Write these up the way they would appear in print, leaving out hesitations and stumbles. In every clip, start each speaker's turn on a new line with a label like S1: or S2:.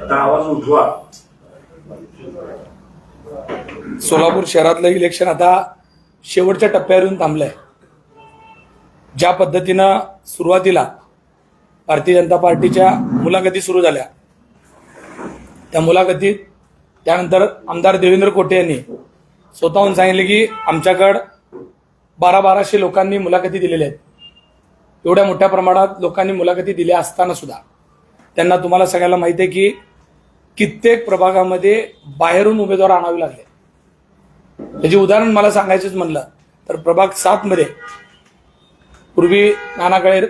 S1: आता आवाज उठवा.
S2: सोलापूर शहरातलं इलेक्शन आता शेवटच्या टप्प्यावर येऊन थांबलंय. ज्या पद्धतीनं सुरुवातीला भारतीय जनता पार्टीच्या मुलाखती सुरू झाल्या, त्या मुलाखतीत त्यानंतर आमदार देवेंद्र कोटे यांनी स्वतःहून सांगितले की आमच्याकडं 1200 लोकांनी मुलाखती दिलेल्या आहेत. एवढ्या मोठ्या प्रमाणात लोकांनी मुलाखती दिल्या असताना सुद्धा त्यांना, तुम्हाला सगळ्याला माहिती आहे की कित्येक प्रभागामध्ये बाहेरून उमेदवार आणावे लागले. त्याचे उदाहरण मला सांगायचंच म्हणलं तर प्रभाग 7 मध्ये पूर्वी नाना काळे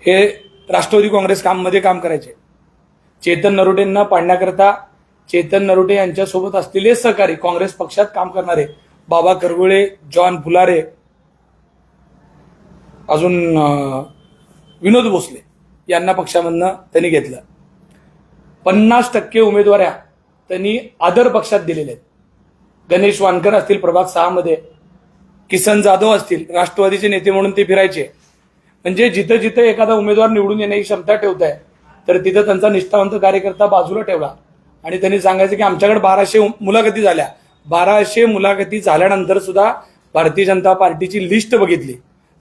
S2: हे राष्ट्रवादी काँग्रेस मध्ये काम करायचे. चेतन नरोटेंना पाडण्याकरता चेतन नरोटे यांच्यासोबत असलेले सहकारी काँग्रेस पक्षात काम करणारे बाबा करगुळे, जॉन फुलारे, अजून विनोद भोसले यांना पक्षामधनं त्यांनी घेतलं. 50% उमेदवाऱ्या त्यांनी आदर पक्षात दिलेल्या आहेत. गणेश वानकर असतील प्रभाग 6 मध्ये, किसन जाधव असतील, राष्ट्रवादीचे नेते म्हणून ते फिरायचे. म्हणजे जिथं जिथं एखादा उमेदवार निवडून येण्याची क्षमता ठेवताय तर तिथं त्यांचा निष्ठावंत कार्यकर्ता बाजूला ठेवला आणि त्यांनी सांगायचं की आमच्याकडे 1200 मुलाखती झाल्या. 1200 मुलाखती झाल्यानंतर सुद्धा भारतीय जनता पार्टीची लिस्ट बघितली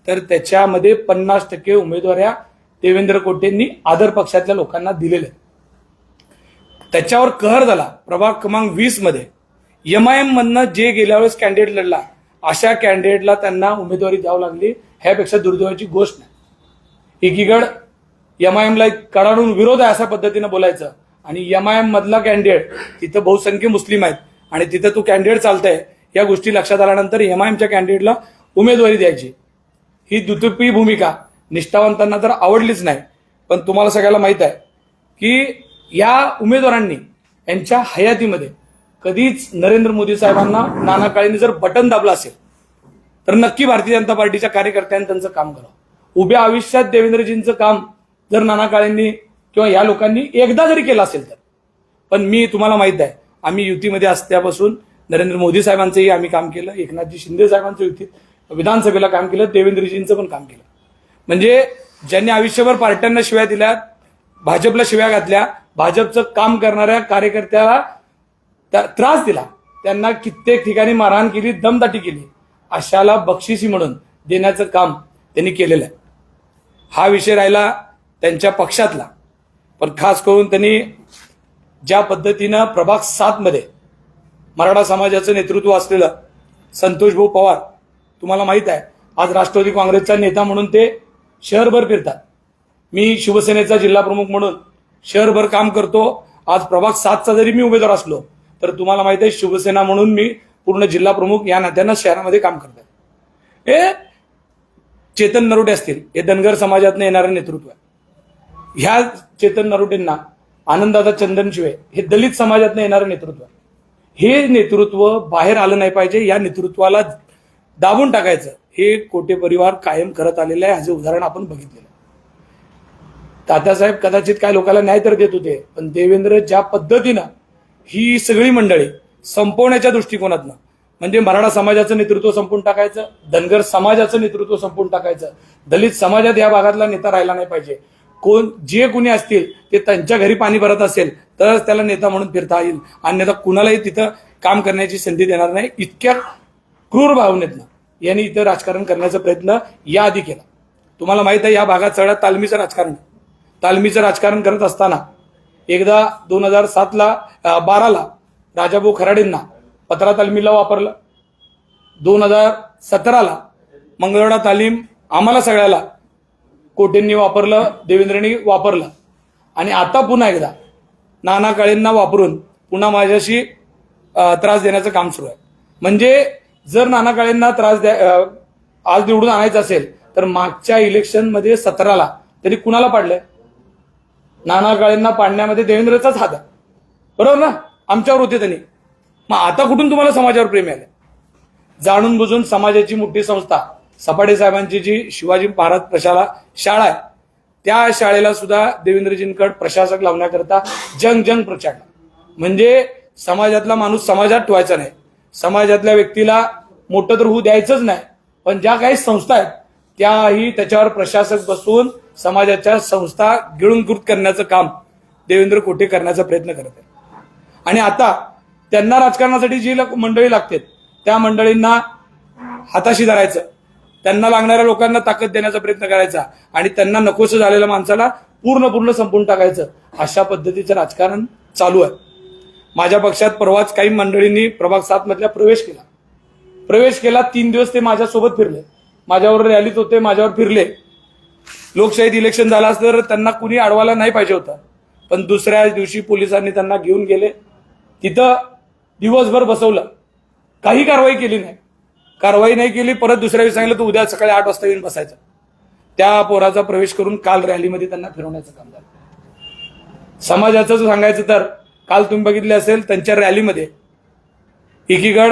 S2: तर त्याच्यामध्ये 50% उमेदवाऱ्या देवेंद्र कोटेंनी आदर पक्षातल्या लोकांना दिलेल्या. त्याच्यावर कहर झाला. प्रभाग क्रमांक 20 मध्ये MIM मधनं जे गेल्या वेळेस कॅन्डिडेट लढला अशा कॅन्डिडेटला त्यांना उमेदवारी द्यावी लागली. ह्यापेक्षा दुर्दैवाची गोष्ट नाही. एकीकडे MIM ला कडाडून विरोध आहे अशा पद्धतीनं बोलायचं आणि MIM मधला कॅन्डिडेट तिथं बहुसंख्य मुस्लिम आहेत आणि तिथं तू कॅन्डिडेट चालतंय, या गोष्टी लक्षात आल्यानंतर MIMच्या कॅन्डिडेटला उमेदवारी द्यायची. ही दुतर्फी भूमिका निष्ठावंतांना तर आवडलीच नाही. पण तुम्हाला सगळ्याला माहित आहे की या उमेदवारांनी यांच्या हयातीमध्ये कधीच नरेंद्र मोदी साहेबांना, नाना काळेंनी जर बटन दाबलं असेल तर नक्की भारतीय जनता पार्टीच्या कार्यकर्त्यांनी त्यांचं काम करावं. उभ्या आयुष्यात देवेंद्रजींचं काम जर नाना काळेंनी किंवा या लोकांनी एकदा जरी केलं असेल तर, पण मी तुम्हाला माहित आहे आम्ही युतीमध्ये असल्यापासून नरेंद्र मोदी साहेबांचंही आम्ही काम केलं, एकनाथजी शिंदे साहेबांचं युतीत विधानसभेला काम केलं, देवेंद्रजींचं पण काम केलं. म्हणजे ज्यांनी आयुष्यभर पार्ट्यांना शिव्या दिल्या, भाजपला शिव्या घातल्या, भाजपचं काम करणाऱ्या कार्यकर्त्याला त्रास दिला, त्यांना कित्येक ठिकाणी मारहाण केली, दमदाटी केली, अशाला बक्षिसी म्हणून देण्याचं काम त्यांनी केलेलं आहे. हा विषय राहिला त्यांच्या पक्षातला. पण खास करून त्यांनी ज्या पद्धतीनं प्रभाग 7 मध्ये मराठा समाजाचं नेतृत्व असलेलं संतोष भाऊ पवार, तुम्हाला माहित आहे आज राष्ट्रवादी काँग्रेसचा नेता म्हणून ते शहरभर फिरतात. मी शिवसेनेचा जिल्हा प्रमुख म्हणून शहरभर काम करतो. आज प्रभाग 7चा जरी मी उमेदवार असलो तर तुम्हाला माहित आहे शिवसेना म्हणून मी पूर्ण जिल्हा प्रमुख या नात्यानं शहरामध्ये काम करतात. हे चेतन नरोटे असतील, हे धनगर समाजातनं येणारं नेतृत्व आहे. ह्या चेतन नरोटेंना आनंददादा चंदनशिवे हे दलित समाजातनं येणारं नेतृत्व आहे. हे नेतृत्व बाहेर आलं नाही पाहिजे, या नेतृत्वाला दाबून टाकायचं हे कोटे परिवार कायम करत आलेलं आहे. ह्याचे उदाहरण आपण बघितलेलं. तात्यासाहेब कदाचित काय लोकांना न्याय तर देत होते, पण देवेंद्र ज्या पद्धतीनं ही सगळी मंडळी संपवण्याच्या दृष्टिकोनातनं, म्हणजे मराठा समाजाचं नेतृत्व संपून टाकायचं, धनगर समाजाचं नेतृत्व संपून टाकायचं, दलित समाजात या भागातला नेता राहिला नाही पाहिजे, कोण जे कुणी असतील ते त्यांच्या घरी पाणी भरत असेल तरच त्याला नेता म्हणून फिरता येईल, अन्यथा कुणालाही तिथं काम करण्याची संधी देणार नाही. इतक्या क्रूर भावनेतनं यांनी इथं राजकारण करण्याचा प्रयत्न याआधी केला. तुम्हाला माहित आहे या भागात सगळ्यात तालमीचं राजकारण करत असताना एकदा 2012ला राजाभाऊ खराडेंना पत्रा तालमीला वापरलं. 2017ला मंगळवेढा तालीम आम्हाला सगळ्याला कोटेंनी वापरलं, देवेंद्रनी वापरलं आणि आता पुन्हा एकदा नाना काळेंना वापरून पुन्हा माझ्याशी त्रास देण्याचं काम सुरू आहे. म्हणजे जर नाना काळेंना आज निवडून आणायचं असेल तर मागच्या इलेक्शनमध्ये 17ला त्यांनी कुणाला पाडलंय? नाना काळेंना पाडण्यामध्ये देवेंद्रचाच हात आहे, बरोबर ना? आमच्यावर होते त्यांनी. मग आता कुठून तुम्हाला समाजावर प्रेम आलं? जाणून बुजून समाजाची मोठी संस्था सपाटे साहेबांची जी शिवाजी महाराज प्रशाला शाळा आहे, त्या शाळेला सुद्धा देवेंद्रजींकडे प्रशासक लावण्याकरता जंग प्रचारला. म्हणजे समाजातला माणूस समाजात ठेवायचा नाही, समाजातल्या व्यक्तीला मोठं तर होऊ द्यायचंच नाही, पण ज्या काही संस्था आहेत त्याही त्याच्यावर प्रशासक बसवून समाजाच्या संस्था गिळूनकृत करण्याचं काम देवेंद्र कोटे करण्याचा प्रयत्न करत आहेत। आणि आता त्यांना राजकारणासाठी जी मंडळी लागतात त्या मंडळींना हाताशी धरायचं, त्यांना लागणाऱ्या लोकांना ताकद देण्याचा प्रयत्न करायचा आणि त्यांना नकोसं झालेल्या माणसाला पूर्ण संपवून टाकायचं, अशा पद्धतीचं राजकारण चालू आहे। माझ्या पक्षात परवाच काही मंडळींनी प्रभाग 7 मधल्या प्रवेश केला 3 दिवस ते माझ्यासोबत फिरले, माझ्यावर रॅलीत होते, माझ्यावर फिरले। लोकशाहीत इलेक्शन झालं असतं तर त्यांना कुणी अडवायला नाही पाहिजे होतं, पण दुसऱ्या दिवशी पोलिसांनी त्यांना घेऊन गेले, तिथं दिवसभर बसवलं, काही कारवाई नाही केली। परत दुसऱ्या दिवशी सांगितलं तू उद्या सकाळी 8 वाजता येऊन बसायचं। त्या पोराचा प्रवेश करून काल रॅलीमध्ये त्यांना फिरवण्याचं काम झालं। समाजाचं सांगायचं तर काल तुम्ही बघितले असेल त्यांच्या रॅलीमध्ये एकीकडे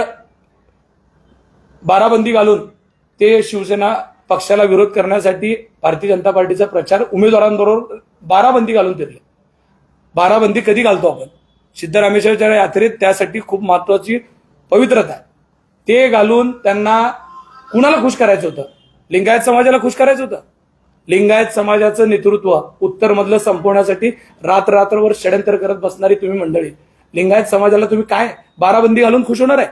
S2: बाराबंदी घालून ते शिवसेना पक्षाला विरोध करण्यासाठी भारतीय जनता पार्टीचा प्रचार उमेदवारांबरोबर बाराबंदी घालून फिरले। बाराबंदी कधी घालतो आपण? सिद्धरामेश्वरच्या यात्रेत, त्यासाठी खूप महत्वाची पवित्रता आहे। ते घालून त्यांना कुणाला खुश करायचं होतं? लिंगायत समाजाला खुश करायचं होतं। लिंगायत समाजाचं नेतृत्व उत्तर मधलं संपवण्यासाठी रात्रभर षड्यंत्र करत बसणारी तुम्ही मंडळी, लिंगायत समाजाला तुम्ही काय बाराबंदी घालून खुश होणार आहे?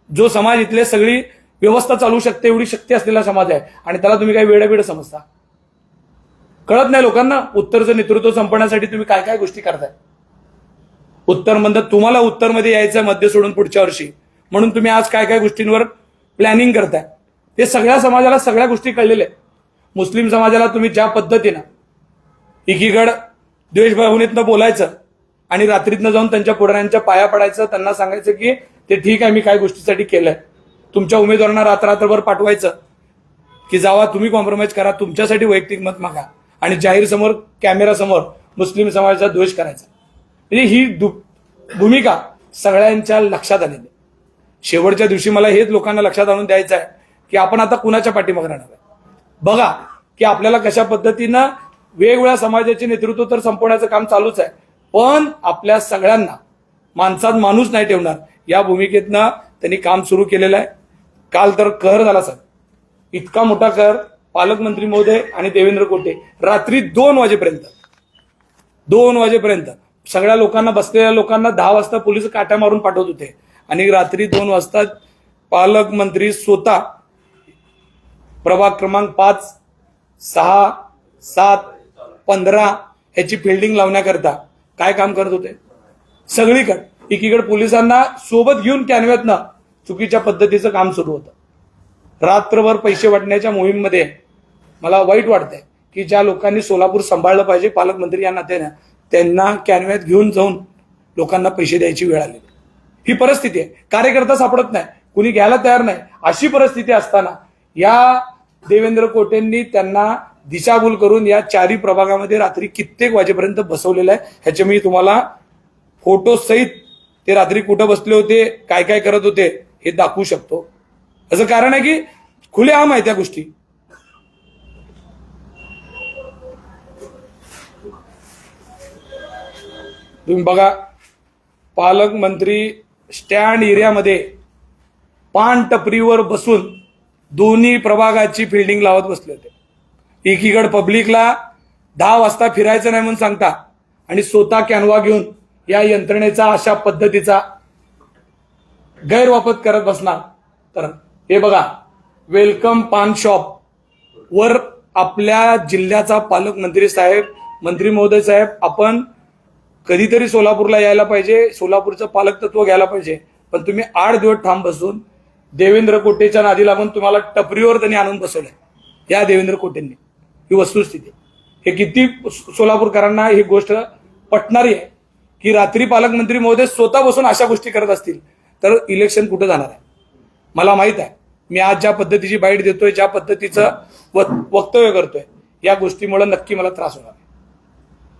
S2: जो समाज इथले सगळी व्यवस्था चालू शकते एवढी शक्ती असलेला समाज आहे आणि त्याला तुम्ही काय वेडं समजता? कळत नाही लोकांना उत्तरचं नेतृत्व संपवण्यासाठी तुम्ही काय काय गोष्टी करताय। तुम्हाला उत्तरमध्ये यायचं मध्य सोडून पुढच्या वर्षी, म्हणून तुम्ही आज काय काय गोष्टींवर प्लॅनिंग करताय ते सगळ्या समाजाला सगळ्या गोष्टी कळलेल्या आहेत। मुस्लिम समाजाला तुम्ही ज्या पद्धतीनं एकीकडे द्वेषभावनेतनं बोलायचं आणि रात्रीतनं जाऊन त्यांच्या पुढाऱ्यांच्या पाया पडायचं, त्यांना सांगायचं की ते ठीक आहे मी काय गोष्टीसाठी केलंय, तुमच्या उमेदवारांना रात्रभर पाठवायचं की जावा तुम्ही कॉम्प्रोमाइज करा, तुमच्यासाठी वैयक्तिक मत मागा आणि जाहीर समोर कॅमेरासमोर मुस्लिम समाजाचा द्वेष करायचा। म्हणजे ही भूमिका सगळ्यांच्या लक्षात आलेली आहे। शेवटच्या दिवशी मला हेच लोकांना लक्षात आणून द्यायचं आहे की आपण आता कुणाच्या पाठीमागे राहणार आहे। बघा की आपल्याला कशा पद्धतीनं वेगवेगळ्या समाजाचे नेतृत्व तर संपवण्याचं काम चालूच आहे, पण आपल्या सगळ्यांना माणसात माणूस नाही ठेवणार या भूमिकेतनं त्यांनी काम सुरू केलेलं आहे। काल तर कहर झाला सर, इतका मोठा कहर, पालकमंत्री महोदय आणि देवेंद्र कोटे रात्री 2 वाजेपर्यंत सगळ्या लोकांना, बसलेल्या लोकांना 10 वाजता पोलीस काट्या मारून पाठवत होते आणि रात्री 2 वाजता पालकमंत्री स्वतः प्रभाग क्रमांक 5, 6, 7, 15 ह्याची फिल्डिंग लावण्याकरता काय काम करत होते? सगळीकडे एकीकडे पोलिसांना सोबत घेऊन कॅनव्यातनं चुकीच्या पद्धतीचं काम सुरू होतं। रात्रभर पैसे वाटण्याच्या मोहीममध्ये मला वाईट वाटतंय की ज्या लोकांनी सोलापूर सांभाळलं पाहिजे पालकमंत्री या नात्यानं, त्यांना कॅनव्यात घेऊन जाऊन लोकांना पैसे द्यायची वेळ आलेली ही परिस्थिती आहे। कार्यकर्ता सापडत नाही, कुणी घ्यायला तयार नाही, अशी परिस्थिती असताना या देवेंद्र कोटेंनी त्यांना दिशाभूल करून या 4 प्रभागामध्ये रात्री कित्येक वाजेपर्यंत बसवलेलं आहे। ह्याचे मी तुम्हाला फोटो सहित ते रात्री कुठं बसले होते, काय काय करत होते हे दाखवू शकतो। असं कारण आहे की खुलेआम आहे त्या गोष्टी। तुम्ही बघा, पालकमंत्री स्टँड एरियामध्ये पान टपरीवर बसून दोन्ही प्रभागाची फिल्डिंग लावत बसले होते। एकीकडे पब्लिकला 10 वाजता फिरायचं नाही म्हणून सांगता आणि स्वतः कॅनवा घेऊन या यंत्रणेचा अशा पद्धतीचा गैरवापर करत बसणार। तर हे बघा, वेलकम पान शॉप वर आपल्या जिल्ह्याचा पालकमंत्री साहेब, मंत्री महोदय साहेब, आपण कधीतरी सोलापूरला यायला पाहिजे, सोलापूरचं पालक तत्व घ्यायला पाहिजे, पण तुम्ही 8 दिवस ठाम बसून देवेंद्र कोटेच्या नादी लागून तुम्हाला टपरीवर त्यांनी आणून बसवलंय या देवेंद्र कोटेंनी। ही वस्तुस्थिती, हे किती सोलापूरकरांना ही गोष्ट पटणारी आहे की रात्री पालकमंत्री महोदय स्वतः बसून अशा गोष्टी करत असतील तर इलेक्शन कुठं जाणार आहे? मला माहित आहे, मी आज ज्या पद्धतीची बाईट देतोय, ज्या पद्धतीचं वक्तव्य करतोय, या गोष्टीमुळे नक्की मला त्रास होणार,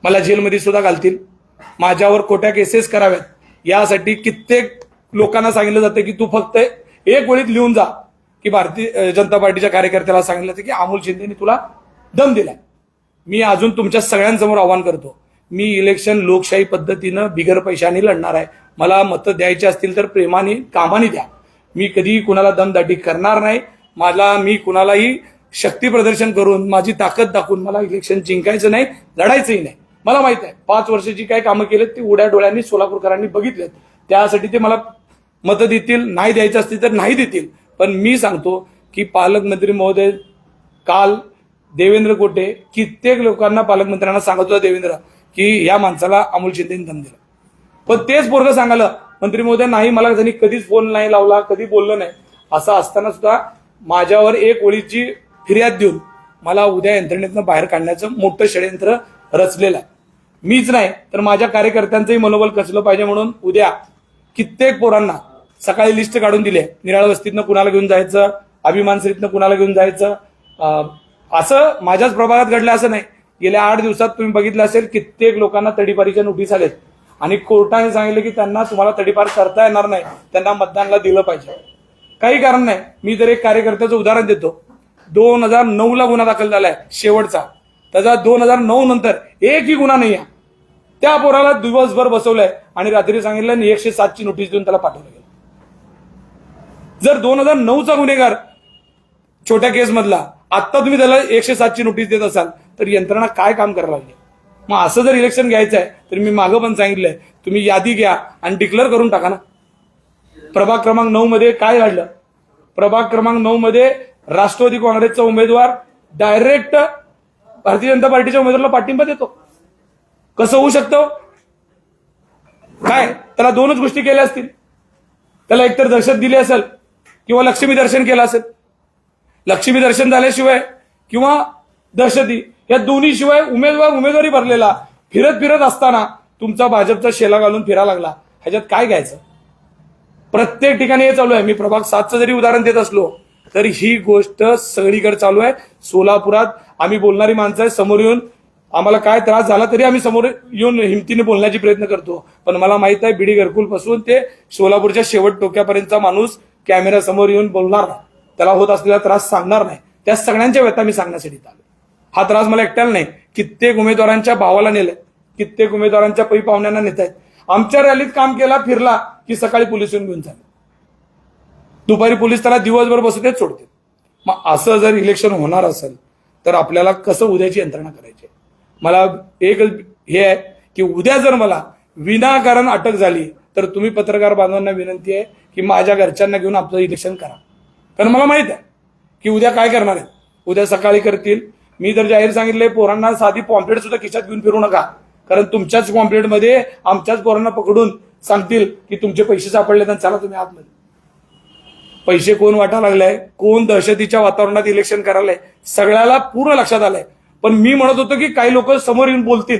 S2: मला जेलमध्ये सुद्धा घालतील, माझ्यावर खोट्या केसेस कराव्यात यासाठी कित्येक लोकांना सांगितलं जातं की तू फक्त एक वेळीत लिहून जा की भारतीय जनता पार्टीच्या कार्यकर्त्याला सांगितलं जातं की अमोल शिंदेनी तुला दम दिलाय। मी अजून तुमच्या सगळ्यांसमोर आव्हान करतो, मी इलेक्शन लोकशाही पद्धतीनं बिगर पैशाने लढणार आहे। मला मतं द्यायची असतील तर प्रेमाने कामाने द्या, मी कधी कुणाला दमदाटी करणार नाही। मी कुणालाही शक्ती प्रदर्शन करून, माझी ताकद दाखवून मला इलेक्शन जिंकायचं नाही, लढायचंही नाही। मला माहित आहे 5 वर्षाची काय कामं केलेत ती उड्या डोळ्यांनी सोलापूरकरांनी बघितलेत. त्यासाठी ते मला मतं देतील, नाही द्यायचं असतील तर नाही देतील. पण मी सांगतो की पालकमंत्री महोदय काल देवेंद्र कोटे कित्येक लोकांना पालकमंत्र्यांना सांगत होता देवेंद्र की या माणसाला अमोल शिंदेने दम दिला. पण तेच पोरगं सांगायला मंत्री महोदय नाही, मला त्यांनी कधीच फोन नाही लावला, कधी बोललं नाही. असं असताना सुद्धा माझ्यावर एक ओळीची फिर्याद देऊन मला उद्या यंत्रणेतनं बाहेर काढण्याचं मोठं षडयंत्र रचलेलं आहे. मीच नाही तर माझ्या कार्यकर्त्यांचंही मनोबल कसलं पाहिजे म्हणून उद्या कित्येक पोरांना सकाळी लिस्ट काढून दिली आहे. निराळ वस्तीतनं कुणाला घेऊन जायचं, अभिमानश्रीतनं कुणाला घेऊन जायचं. असं माझ्याच प्रभागात घडलं असं नाही. गेल्या 8 दिवसात तुम्ही बघितलं असेल कित्येक लोकांना तडीपारीच्या नोटीस आलेत आणि कोर्टाने सांगितलं की त्यांना तुम्हाला तडीपार करता येणार नाही, त्यांना मतदानला दिलं पाहिजे. काही कारण नाही. मी तर एक कार्यकर्त्याचं उदाहरण देतो. 2009ला गुन्हा दाखल झालाय शेवटचा, त्याचा 2009 नंतर एकही गुन्हा नाही आहे. त्या पोराला दिवसभर बसवलंय आणि रात्री सांगितलं 107ची नोटीस देऊन त्याला पाठवलं गेलं. जर 2009चा गुन्हेगार छोट्या केस मधला आता तुम्ही त्याला 107ची नोटीस देत असाल तर यंत्रणा काय काम करायला लागली. मग असं जर इलेक्शन घ्यायचं आहे तर मी मागं पण सांगितलंय तुम्ही यादी घ्या आणि डिक्लेअर करून टाका ना. प्रभाग क्रमांक 9 मध्ये काय घडलं? प्रभाग क्रमांक 9 मध्ये राष्ट्रवादी काँग्रेसचा उमेदवार डायरेक्ट भारतीय जनता पार्टीच्या उमेदवाराला पाठिंबा देतो. कसं होऊ शकतं? काय त्याला 2च गोष्टी केल्या असतील. त्याला एकतर दहशत दिली असेल किंवा लक्ष्मी दर्शन केलं असेल. लक्ष्मी दर्शन झाल्याशिवाय किंवा दहशती या दोन्ही शिवाय उमेदवारी भरलेला फिरत फिरत असताना तुमचा भाजपचा शेला घालून फिरायला लागला. ह्याच्यात काय घ्यायचं? प्रत्येक ठिकाणी हे चालू आहे. मी प्रभाग 7चं जरी उदाहरण देत असलो तरी ही गोष्ट सगळीकडे चालू आहे. सोलापुरात आम्ही बोलणारी माणसं आहे, समोर येऊन आम्हाला काय त्रास झाला तरी आम्ही समोर येऊन हिमतीने बोलण्याची प्रयत्न करतो. पण मला माहित आहे बिडी घरकुल पासून ते सोलापूरच्या शेवट टोक्यापर्यंतचा माणूस कॅमेरा समोर येऊन बोलणार नाही, त्याला होत असलेला त्रास सांगणार नाही. त्या सगळ्यांच्या व्यथा मी सांगण्यासाठी आलो. हा त्रास मला एकट्याला नाही, कित्येक उमेदवारांच्या भावाला नेलाय, कित्येक उमेदवारांच्या पै पाहुण्यांना नेत आहेत. आमच्या रॅलीत काम केला, फिरला की सकाळी पोलीस येऊन घेऊन चालले, दुपारी पोलीस त्याला दिवसभर बसू सोडते. मग असं जर इलेक्शन होणार असेल तर आपल्याला कसं उद्याची यंत्रणा करायची? मला एक हे आहे की उद्या जर मला विनाकारण अटक झाली तर तुम्ही पत्रकार बांधवांना विनंती आहे की माझ्या घरच्यांना घेऊन आपलं इलेक्शन करा. कारण मला माहित आहे की उद्या काय करणार आहेत. उद्या सकाळी करतील. मी तर जाहीर सांगितलंय पोरांना साधी पॉम्पलेट सुद्धा खिशात घेऊन फिरू नका. कारण तुमच्याच पॉम्पलेटमध्ये आमच्याच पोरांना पकडून सांगतील की तुमचे पैसे सापडले तर चला तुम्ही आतमध्ये. पैसे कोण वाटा लागलाय, कोण दहशतीच्या वातावरणात इलेक्शन करायलाय, सगळ्याला पूर्ण लक्षात आलंय. पण मी म्हणत होतो की काही लोक समोर येऊन बोलतील,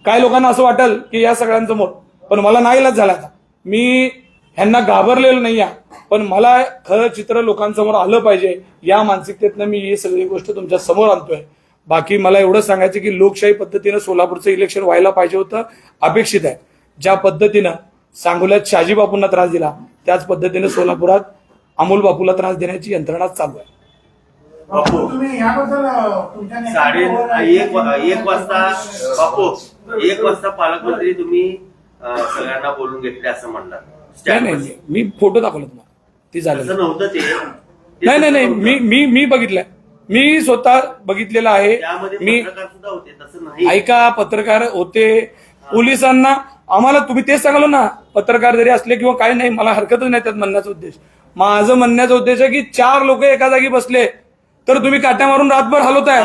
S2: काही लोकांना असं वाटेल की या सगळ्यांसमोर. पण मला नाही इलाज झाला. आता मी ह्यांना घाबरलेलं नाही आहे, पण मला खरं चित्र लोकांसमोर आलं पाहिजे या मानसिकतेतनं मी ही सगळी गोष्ट तुमच्या समोर आणतोय. बाकी मला एवढं सांगायचं की लोकशाही पद्धतीनं सोलापूरचं इलेक्शन व्हायला पाहिजे होतं, अपेक्षित आहे. ज्या पद्धतीनं सांगोल्यात शहाजी बापूंना त्रास दिला त्याच पद्धतीनं सोलापुरात अमोल बापूला त्रास देण्याची यंत्रणा चालू आहे.
S1: एक वाजता पालकमंत्री तुम्ही सगळ्यांना बोलून घेतले असं म्हणणार.
S2: नाही, मी फोटो दाखवला तुम्हाला, ती झालं
S1: नव्हतं ते.
S2: नाही, मी बघितलंय, मी स्वतः बघितलेलं आहे. मी
S1: सुद्धा होते तसं नाही.
S2: ऐका, पत्रकार होते, पोलिसांना आम्हाला तुम्ही तेच सांगलो ना, पत्रकार जरी असले किंवा काही नाही, मला हरकतच नाही त्यात म्हणण्याचा उद्देश. माझं म्हणण्याचा उद्देश आहे की 4 लोक एका जागी बसले तर तुम्ही काट्या मारून रातभर हलवताय.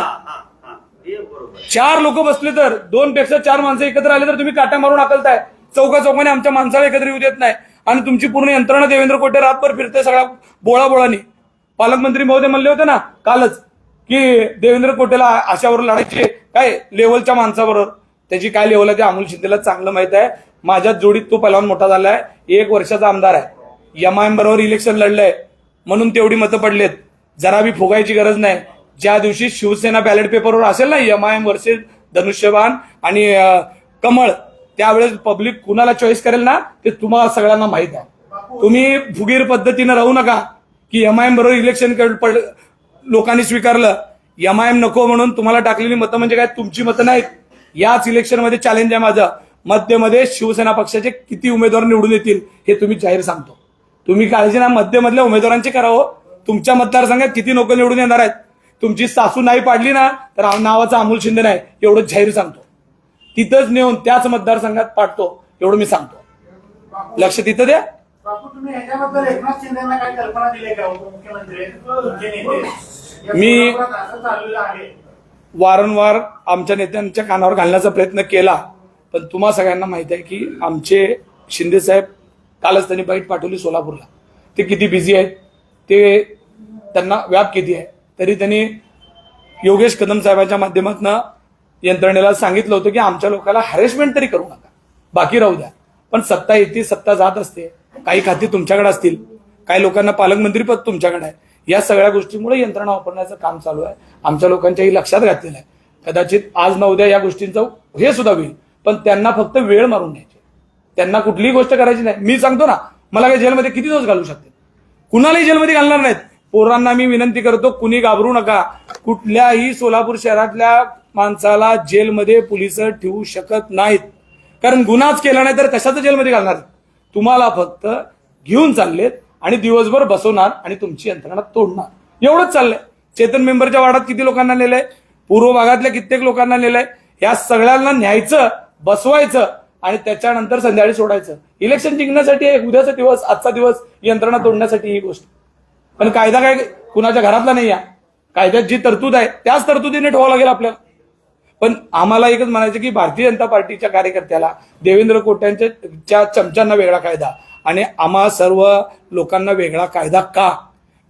S2: 4 लोक बसले तर 2 पेक्षा 4 माणसं एकत्र आले तर तुम्ही काट्या मारून हाकलताय. चौकाने आमच्या माणसाला एकत्र येऊ देत नाही आणि तुमची पूर्ण यंत्रणा देवेंद्र कोटे रातभर फिरते सगळ्या बोळाबोळानी. पालकमंत्री महोदय म्हणले होते ना कालच की देवेंद्र कोटेला अशावर लढायचे काय लेवलच्या माणसाबरोबर. त्याची काय लेवल आहे ते अमोल शिंदेला चांगलं माहित आहे. माझ्याच जोडीत तो पहिलवान मोठा झालाय, 1 वर्षाचा आमदार आहे, एमआयएम बरोबर इलेक्शन लढलंय म्हणून तेवढी मतं पडलेत. जरा बी फुगायची गरज नाही. ज्या दिवशी शिवसेना बॅलेट पेपरवर असेल ना एमआयएम वर्सेस धनुष्यबाण आणि कमळ, त्यावेळेस पब्लिक कुणाला चॉईस करेल ना ते तुम्हाला सगळ्यांना माहित आहे. तुम्ही फुगीर पद्धतीनं राहू नका की एमआयएम बरोबर इलेक्शन लोकांनी स्वीकारलं, एमआयएम नको म्हणून तुम्हाला टाकलेली मतं म्हणजे काय तुमची मतं नाहीत. याच इलेक्शनमध्ये चॅलेंज आहे माझं. मध्यमध्ये शिवसेना पक्षाचे किती उमेदवार निवडून येतील हे तुम्ही जाहीर सांगतो. तुम्ही काळजी ना मध्यमधल्या उमेदवारांची करावं. तुमच्या मतदारसंघात किती लोक निवडून येणार आहेत? तुमची सासू नाही पाडली ना तर नावाचा अमोल शिंदे नाही एवढं जाहीर सांगतो. तिथंच नेऊन त्याच मतदारसंघात पाडतो, एवढं मी सांगतो. लक्ष तिथं द्या.
S3: बापू, तुम्ही ह्याच्याबद्दल एकनाथ शिंदेना काही कल्पना दिली का? उपमुख्यमंत्री तुमचे नेते या
S2: मी
S3: सोलापुरात असं चाललेलं आहे.
S2: वारंवार आमच्या नेत्यांच्या कानावर घालण्याचा प्रयत्न केला, पण तुम्हा सगळ्यांना माहिती आहे की आमचे शिंदे साहेब कालच त्यांनी बाईट पाठवली सोलापूरला. ते किती बिझी आहेत, ते त्यांना व्याप किती आहे, तरी त्यांनी योगेश कदम साहेबांच्या माध्यमातून यंत्रणेला सांगितलं होतं की आमच्या लोकांना हॅरेसमेंट तरी करू नका, बाकी राहू द्या. पण सत्ता येते, सत्ता जात असते. काही खाती तुमच्याकडे असतील, काही लोकांना पालकमंत्रीपद तुमच्याकडे आहे. या सगळ्या गोष्टींमुळे यंत्रणा वापरण्याचं काम चालू आहे. आमच्या लोकांच्याही लक्षात घातलेलं आहे. कदाचित आज न उद्या या गोष्टींचं हे सुद्धा होईल, पण त्यांना फक्त वेळ मारून न्यायची. त्यांना कुठलीही गोष्ट करायची नाही. मी सांगतो ना, मला काही जेलमध्ये किती दिवस घालू शकते, कुणालाही जेलमध्ये घालणार नाहीत. पोरांना मी विनंती करतो, कुणी घाबरू नका. कुठल्याही सोलापूर शहरातल्या माणसाला जेलमध्ये पोलिस ठेवू शकत नाहीत, कारण गुन्हाच केला नाही तर कशाचं जेलमध्ये घालणार. तुम्हाला फक्त घेऊन चाललेत आणि दिवसभर बसवणार आणि तुमची यंत्रणा तोडणार, एवढंच चाललंय. चेतन मेंबरच्या वाडात किती लोकांना नेलंय, पूर्व भागातल्या कित्येक लोकांना नेलंय. या सगळ्यांना न्यायचं, बसवायचं आणि त्याच्यानंतर संध्याकाळी सोडायचं. इलेक्शन जिंकण्यासाठी आहे, उद्याचा दिवस, आजचा दिवस यंत्रणा तोडण्यासाठी ही गोष्ट. पण कायदा काय कुणाच्या घरातला नाही आहे. कायद्यात जी तरतूद आहे त्याच तरतुदीने ठेवावं लागेल आपल्याला. पण आम्हाला एकच म्हणायचं की भारतीय जनता पार्टीच्या कार्यकर्त्याला, देवेंद्र कोट्यांच्या चमच्यांना वेगळा कायदा आणि आम्हा सर्व लोकांना वेगळा कायदा का?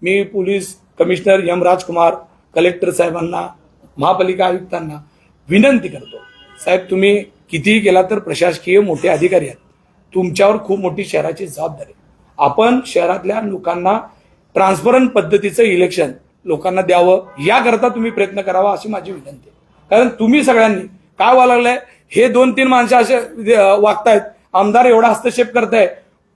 S2: मी पोलीस कमिशनर एम राजकुमार, कलेक्टर साहेबांना, महापालिका आयुक्तांना विनंती करतो, साहेब तुम्ही कितीही केला तर प्रशासकीय मोठे अधिकारी आहेत, तुमच्यावर खूप मोठी शहराची जबाबदारी. आपण शहरातल्या लोकांना ट्रान्सपरंट पद्धतीचं इलेक्शन लोकांना द्यावं, याकरता तुम्ही प्रयत्न करावा अशी माझी विनंती आहे. कारण तुम्ही सगळ्यांनी काय व्हायला लागलंय, हे 2-3 माणसं असे वागतायत, आमदार एवढा हस्तक्षेप करताय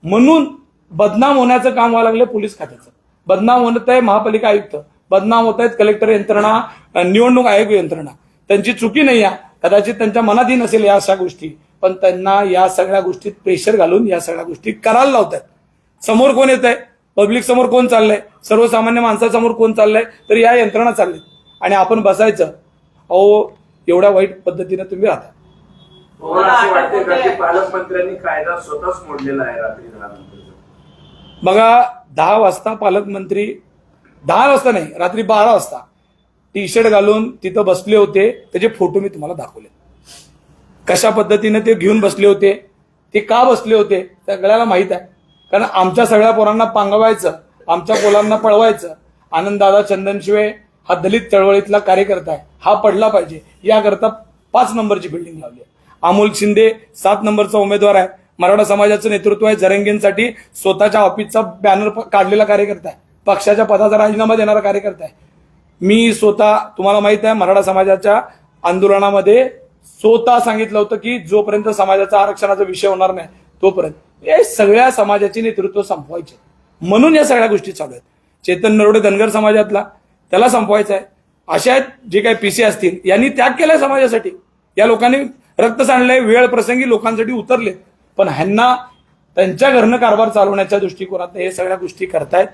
S2: म्हणून बदनाम होण्याचं काम व्हायला लागलं. पोलीस खात्याचं बदनाम होत आहे, महापालिका आयुक्त बदनाम होत आहेत, कलेक्टर यंत्रणा, निवडणूक आयोग यंत्रणा. त्यांची चुकी नाही आहे, कदाचित त्यांच्या मनातही नसेल या अशा गोष्टी, पण त्यांना या सगळ्या गोष्टीत प्रेशर घालून या सगळ्या गोष्टी करायला लावतात. समोर कोण येत आहे, पब्लिक समोर कोण चाललंय, सर्वसामान्य माणसासमोर कोण चाललंय, तर या यंत्रणा चालली आणि आपण बसायचं. अहो एवढ्या वाईट पद्धतीने तुम्ही राहता.
S4: मला असं वाटतं का की पालकमंत्र्यांनी कायदा स्वतःच मोडलेला आहे रात्री 10 नंतर?
S2: बघा 10 वाजता पालकमंत्री, 10 वाजता नाही, रात्री 12 वाजता टी शर्ट घालून तिथं बसले होते. त्याचे फोटो मी तुम्हाला दाखवले, कशा पद्धतीने ते घेऊन बसले होते, ते का बसले होते सगळ्याला माहित आहे. कारण आमच्या सगळ्या पोरांना पांगवायचं, आमच्या पोलांना पळवायचं. आनंददादा चंदनशिवे हा दलित चळवळीतला कार्यकर्ता आहे, हा पडला पाहिजे याकरता 5 नंबरची बिल्डिंग लावली आहे. अमोल शिंदे 7 नंबरचा उमेदवार आहे, मराठा समाजाचं नेतृत्व आहे, जरंगेंसाठी स्वतःच्या ऑफिसचा बॅनर काढलेला कार्यकर्ता आहे, पक्षाच्या पदाचा राजीनामा देणारा कार्यकर्ता आहे. मी स्वतः, तुम्हाला माहित आहे, मराठा समाजाच्या आंदोलनामध्ये स्वतः सांगितलं होतं की जोपर्यंत समाजाचा आरक्षणाचा विषय होणार नाही तोपर्यंत हे सगळ्या समाजाचे नेतृत्व संपवायचे, म्हणून या सगळ्या गोष्टी चालू आहेत. चेतन नरोडे धनगर समाजातला, त्याला संपवायचं आहे. अशा आहेत जे काही पीसी असतील, यांनी त्याग केलाय समाजासाठी. या लोकांनी रक्त सांडलंय, वेळ प्रसंगी लोकांसाठी उतरले, पण ह्यांना त्यांच्या घरनं कारभार चालवण्याच्या दृष्टिकोनात हे सगळ्या गोष्टी करतायत.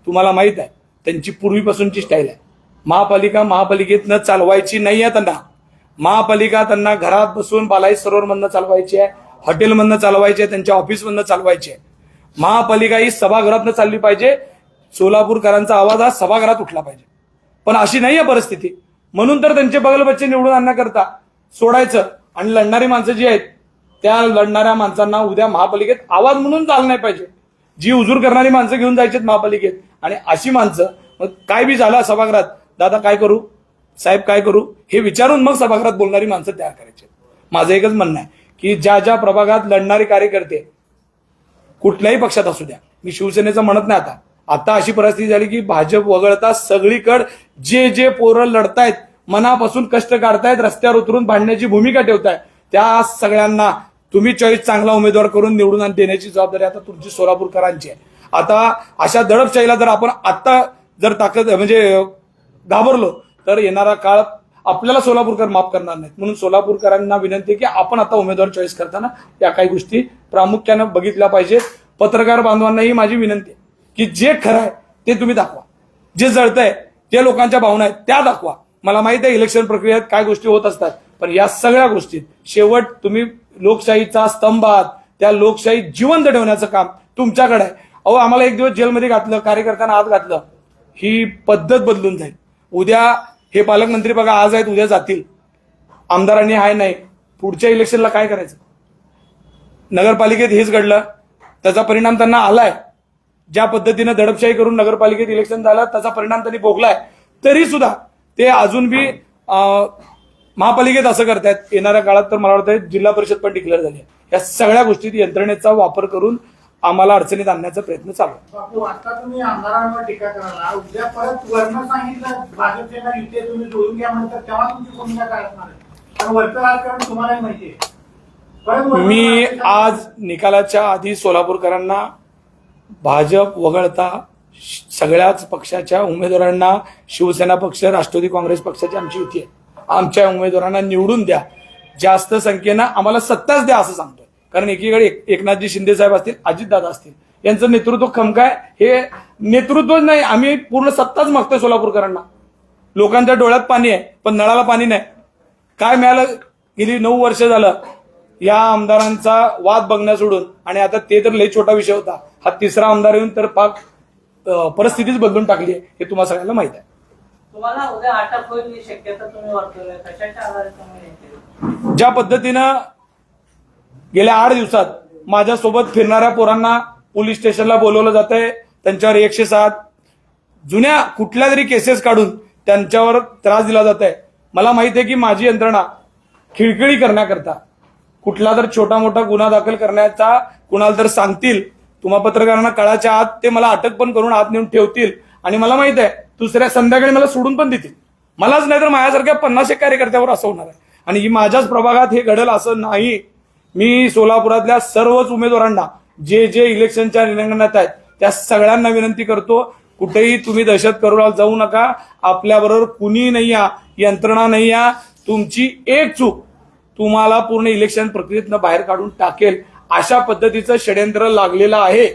S2: तुम्हाला माहित आहे त्यांची पूर्वीपासूनची स्टाईल आहे. महापालिकेतनं चालवायची नाही आहे त्यांना. महापालिका त्यांना घरात बसून बालाई सरोवरमधनं चालवायची आहे, हॉटेलमधनं चालवायची आहे, त्यांच्या ऑफिसमधनं चालवायची आहे. महापालिका ही सभागृहातनं चालली पाहिजे. सोलापूरकरांचा आवाज हा सभागृहात उठला पाहिजे, पण अशी नाही आहे परिस्थिती. म्हणून तर त्यांचे बगलबच्चे निवडून आणण्याकरता सोडायचं आणि लढणारी माणसं जी आहेत त्या लढणाऱ्या माणसांना उद्या महापालिकेत आवाज म्हणून चाललं नाही पाहिजे. जी उजूर करणारी माणसं घेऊन जायचीत महापालिकेत, आणि अशी माणसं मग काय बी झालं सभागृहात, दादा काय करू, साहेब काय करू, हे विचारून मग सभागृहात बोलणारी माणसं तयार करायची. माझं एकच म्हणणं आहे की ज्या ज्या प्रभागात लढणारे कार्यकर्ते कुठल्याही पक्षात असू द्या, मी शिवसेनेचं म्हणत नाही, आता अशी परिस्थिती झाली की भाजप वगळता सगळीकडे जे जे पोरं लढतायत, मनापासून कष्ट काढतायत, रस्त्यावर उतरून भांडण्याची भूमिका ठेवतायत, त्या सगळ्यांना तुम्ही चॉईस चांगला उमेदवार करून निवडून देण्याची जबाबदारी आता तुमची सोलापूरकरांची आहे. आता अशा दडपशाहीला जर आपण आता जर ताकद म्हणजे घाबरलो तर येणारा काळ आपल्याला सोलापूरकर माफ करणार नाहीत. म्हणून सोलापूरकरांना विनंती आहे की आपण आता उमेदवार चॉईस करताना या काही गोष्टी प्रामुख्यानं बघितल्या पाहिजेत. पत्रकार बांधवांनाही माझी विनंती आहे की जे खरं आहे ते तुम्ही दाखवा, जे जळतंय, जे लोकांच्या भावना आहेत त्या दाखवा. मला माहित आहे इलेक्शन प्रक्रियेत काय गोष्टी होत असतात, पण या सगळ्या गोष्टीत शेवट तुम्ही लोकशाहीचा स्तंभ आहात, त्या लोकशाही जिवंत ठेवण्याचं काम तुमच्याकडे आहे. अहो, आम्हाला एक दिवस जेलमध्ये घातलं, कार्यकर्त्यांना आत घातलं, ही पद्धत बदलून जाईल. उद्या हे पालकमंत्री बघा आज आहेत उद्या जातील, आमदारांनी हाय नाही, पुढच्या इलेक्शनला काय करायचं? नगरपालिकेत हेच घडलं, त्याचा परिणाम त्यांना आलाय. ज्या पद्धतीनं दडपशाही करून नगरपालिकेत इलेक्शन झालं त्याचा परिणाम त्यांनी भोगलाय. तरी सुद्धा ते अजून बी महापालिकेत असं करतायत. येणाऱ्या काळात तर मला वाटतं जिल्हा परिषद पण डिक्लेअर झाली आहे. या सगळ्या गोष्टीत यंत्रणेचा वापर करून आम्हाला अडचणीत आणण्याचा प्रयत्न चालू आहे.
S3: बापू, आता तुम्ही आमदारांवर टीका करायला, उद्या परत वर्ण सांगितलं भाजपच्या युती तुम्ही जोडून घ्या म्हणतात, तेव्हा तुमची भूमिका काय असणार आहे? कारण वरचं राजकारण तुम्हालाही माहिती आहे.
S2: मी आज निकालाच्या आधी सोलापूरकरांना भाजप वगळता सगळ्याच पक्षाच्या उमेदवारांना, शिवसेना पक्ष, राष्ट्रवादी काँग्रेस पक्षाची आमची युती आहे, आमच्या उमेदवारांना निवडून द्या, जास्त संख्येनं आम्हाला सत्ताच द्या असं सांगतोय. कारण एकीकडे एकनाथजी शिंदे साहेब असतील, अजितदादा असतील, यांचं नेतृत्व खमकाय. हे नेतृत्वच नाही, आम्ही पूर्ण सत्ताच मागतोय सोलापूरकरांना. लोकांच्या डोळ्यात पाणी आहे पण नळाला पाणी नाही. काय मिळालं? गेली 9 वर्ष झालं या आमदारांचा वाद बघण्या सोडून, आणि आता ते तर लई छोटा विषय होता, हा तिसरा आमदार येऊन तर पाक परिस्थितीच बदलून टाकली आहे, हे तुम्हाला सगळ्यांना माहित आहे.
S5: तुम्हाला उद्या अटक होईल ही शक्यता तुम्ही वर्तवली, कशाच्या आधारे तुम्ही?
S2: ज्या पद्धतीनं गेल्या 8 दिवसात माझ्यासोबत फिरणाऱ्या पोरांना पोलीस स्टेशनला बोलवलं जात आहे, त्यांच्यावर 107 जुन्या कुठल्या तरी केसेस काढून त्यांच्यावर त्रास दिला जात आहे. मला माहिती आहे की माझी यंत्रणा खिळखिळी करण्याकरता कुठला तर छोटा मोठा गुन्हा दाखल करण्याचा कुणाला तर सांगतील, तुम्हा पत्रकारांना कळाच्या आत ते मला अटक पण करून आत नेऊन ठेवतील, आणि मला माहित आहे दुसऱ्या संध्याकाळी मला सोडून पण देतील. मलाच नाही तर माझ्यासारख्या 50 कार्यकर्त्यावर असं होणार आहे. आणि ही माझ्याच प्रभागात हे घडेल असं नाही. मी सोलापुरातल्या सर्वच उमेदवारांना जे जे इलेक्शनच्या रिंगणात आहेत त्या सगळ्यांना विनंती करतो, कुठेही तुम्ही दहशत करू जाऊ नका. आपल्याबरोबर कुणी नाही या, यंत्रणा नाही या. तुमची एक चूक तुम्हाला पूर्ण इलेक्शन प्रक्रियेतनं बाहेर काढून टाकेल, अशा पद्धतीचं षड्यंत्र लागलेलं आहे.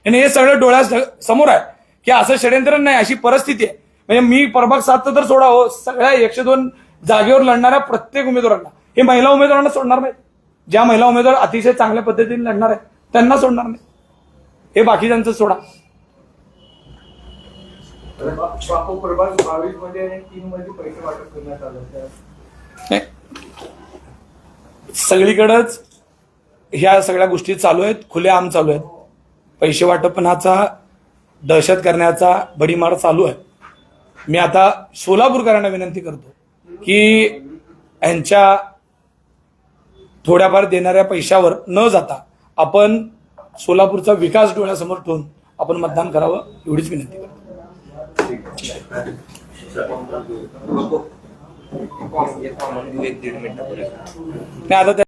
S2: आणि हे सगळं डोळ्यासमोर आहे की असं षड्यंत्र नाही, अशी परिस्थिती आहे. म्हणजे मी प्रभाग 7 तर सोडा हो, सगळ्या 102 जागेवर लढणाऱ्या प्रत्येक उमेदवारांना, हे महिला उमेदवारांना सोडणार नाही. ज्या महिला उमेदवार अतिशय चांगल्या पद्धतीने लढणार आहेत त्यांना सोडणार नाही, हे बाकीच्यांचं सोडा.
S6: बापू, प्रभाग 22 मध्ये आणि 3 मध्ये पैसे वाटप करण्यात आलं.
S2: सगळीकडेच ह्या सगळ्या गोष्टी चालू आहेत, खुलेआम चालू आहेत. पैसे वाटपनाचा, दहशत करण्याचा भडीमार चालू आहे. मी आता सोलापूरकरांना विनंती करतो की यांच्या थोड्याफार देणाऱ्या पैशावर न जाता आपण सोलापूरचा विकास डोळ्यासमोर ठेवून आपण मतदान करावं, एवढीच विनंती करतो. नाही आता